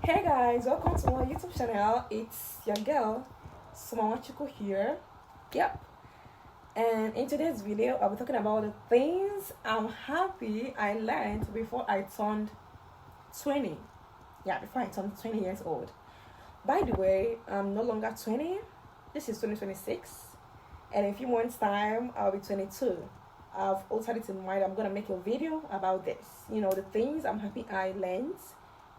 Hey guys, welcome to my YouTube channel. It's your girl, Sumawachiko here. Yep. And in today's video, I'll be talking about the things I'm happy I learned before I turned 20. Yeah, before I turned 20 years old. By the way, I'm no longer 20. This is 2026. And in a few months' time, I'll be 22. I've altered it in mind. I'm going to make a video about this. You know, the things I'm happy I learned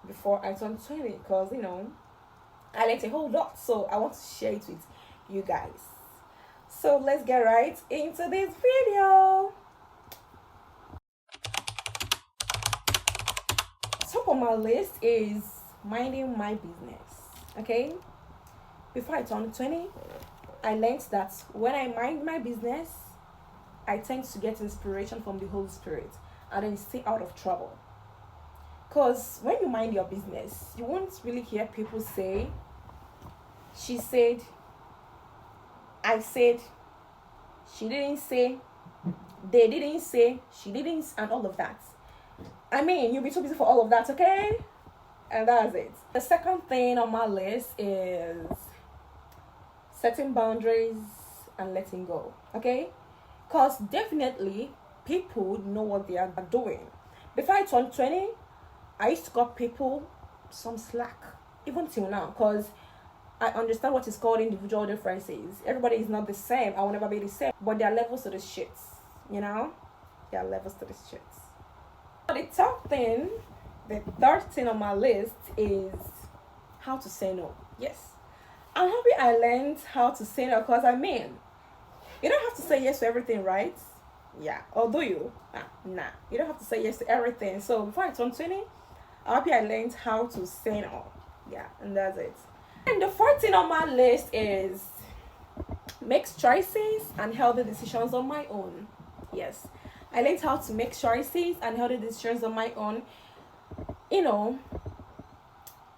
before I turned 20, because I learned a whole lot, so I want to share it with you guys. So let's get right into this video. Top of my list is minding my business. Okay, before I turned 20, I learned that when I mind my business, I tend to get inspiration from the Holy Spirit and then stay out of trouble. Because when you mind your business, you won't really hear people say, she said, I said, she didn't say, they didn't say, she didn't, and all of that. I mean, you'll be too busy for all of that, okay? And that's it. The second thing on my list is setting boundaries and letting go, okay? Because definitely people know what they are doing. Before I turned 20, I used to cut people some slack, even till now, because I understand what is called individual differences. Everybody is not the same. I will never be the same. But there are levels to the shits, There are levels to the shits. The third thing on my list is how to say no. Yes. I'm happy I learned how to say no, because you don't have to say yes to everything, right? Yeah. Or do you? Nah. You don't have to say yes to everything. So before I turned 20, I'm happy I learned how to say no. Yeah, and that's it. And the fourth thing on my list is make choices and healthy decisions on my own. Yes, I learned how to make choices and healthy decisions on my own.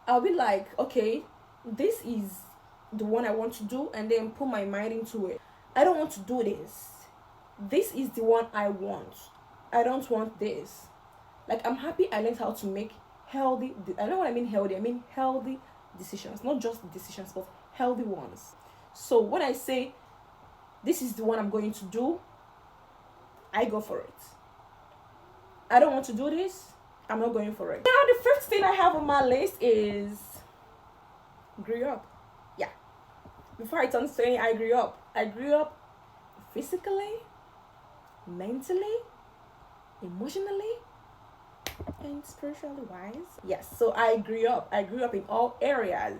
I'll be like, okay, this is the one I want to do, and then put my mind into it. I don't want to do this. This is the one I want. I don't want this. Like, I'm happy I learned how to make healthy, I know what I mean healthy, I mean healthy decisions, not just decisions, but healthy ones. So when I say this is the one I'm going to do, I go for it. I don't want to do this, I'm not going for it. Now the first thing I have on my list is grew up. Yeah, before I turned 20, I grew up physically, mentally, emotionally, and spiritually wise. Yes, so I grew up in all areas,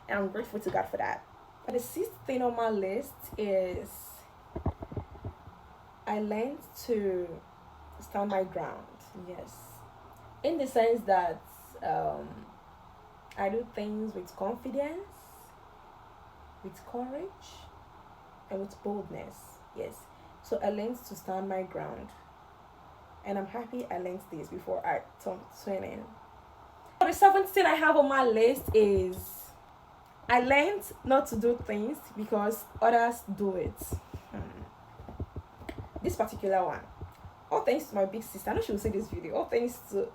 and I'm grateful to God for that. But the sixth thing on my list is I learned to stand my ground. Yes, in the sense that I do things with confidence, with courage, and with boldness. Yes, so I learned to stand my ground, and I'm happy I learned this before I turned 20. The seventh thing I have on my list is I learned not to do things because others do it. This particular one, all thanks to my big sister. I know she will see this video. All thanks to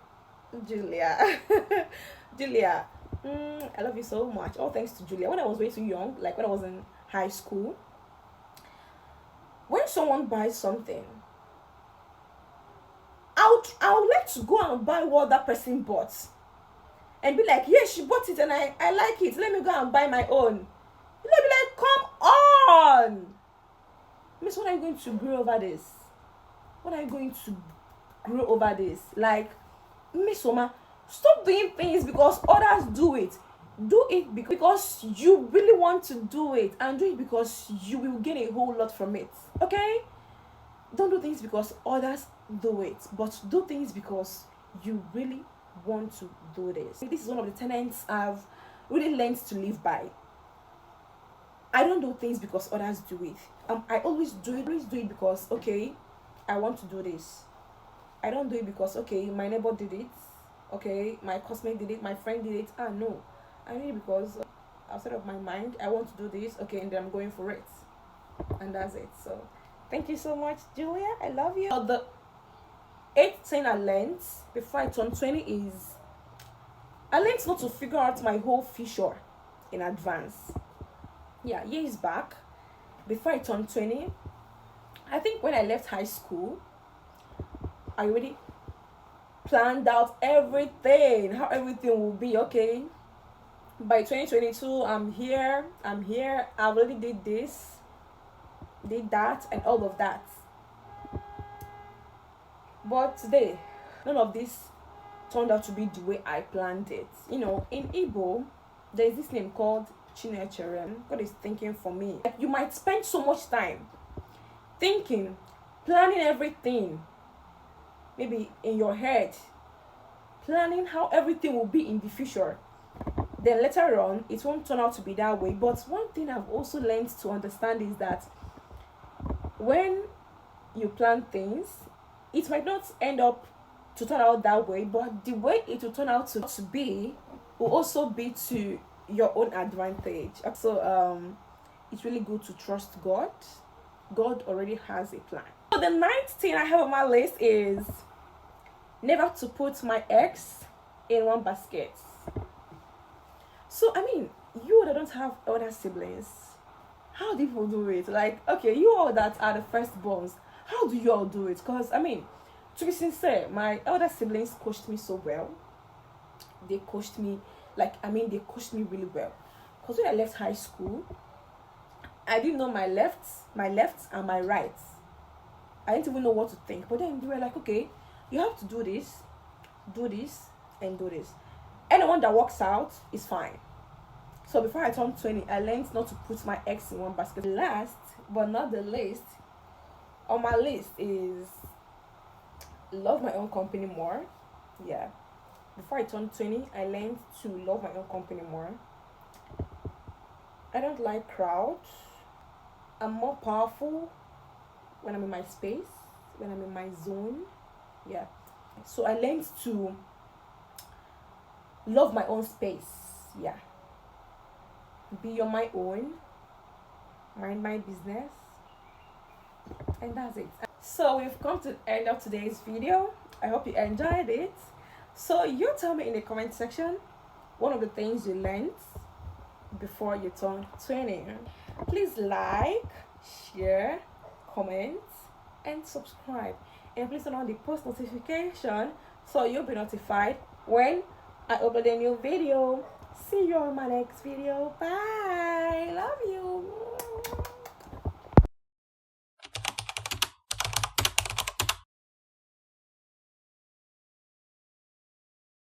Julia. Julia, I love you so much. All thanks to Julia. When I was way too young, like when I was in high school, when someone buys something, I would like to go and buy what that person bought and be like, yeah, she bought it and I like it, let me go and buy my own. Let me like, come on, Miss, what are you going to grow over this? What are you going to grow over this? Like, Miss Oma, stop doing things because others do it. Do it because you really want to do it, and do it because you will gain a whole lot from it. Okay? Don't do things because others do it, but do things because you really want to do this. This is one of the tenets I've really learned to live by. I don't do things because others do it. I always do it because, okay, I want to do this. I don't do it because, okay, my neighbor did it, okay, my classmate did it, my friend did it. No, I do it because outside of my mind, I want to do this, okay, and then I'm going for it, and that's it. So thank you so much, Julia. I love you. The eighth thing I learned before I turned 20 is I learned not to figure out my whole future in advance. Yeah, years back, before I turned 20, I think when I left high school, I already planned out everything, how everything will be. Okay, by 2022, I've already did this, did that, and all of that. But today, none of this turned out to be the way I planned it. In Igbo, there's this name called Chinechere. God is thinking for me. Like, you might spend so much time thinking, planning everything, maybe in your head, planning how everything will be in the future. Then later on, it won't turn out to be that way. But one thing I've also learned to understand is that when you plan things, it might not end up to turn out that way, but the way it will turn out to be will also be to your own advantage. So it's really good to trust God. God already has a plan. So the ninth thing I have on my list is never to put my eggs in one basket. So I mean, you that don't have other siblings, how do people do it? Like, okay, you all that are the firstborns, how do you all do it? Because I mean, to be sincere, my elder siblings coached me so well. They coached me they coached me really well. Because when I left high school, I didn't know my left and my right. I didn't even know what to think. But then they were like, okay, you have to do this, and do this. Anyone that works out is fine. So before I turned 20, I learned not to put my eggs in one basket. Last but not the least, on my list is love my own company more. Yeah. Before I turned 20, I learned to love my own company more. I don't like crowds. I'm more powerful when I'm in my space, when I'm in my zone. Yeah. So I learned to love my own space. Yeah. Be on my own. Mind my business. And that's it. So we've come to the end of today's video. I hope you enjoyed it. So you tell me in the comment section one of the things you learned before you turn 20. Please like, share, comment, and subscribe. And please turn on the post notification so you'll be notified when I upload a new video. See you on my next video. Bye. Love you.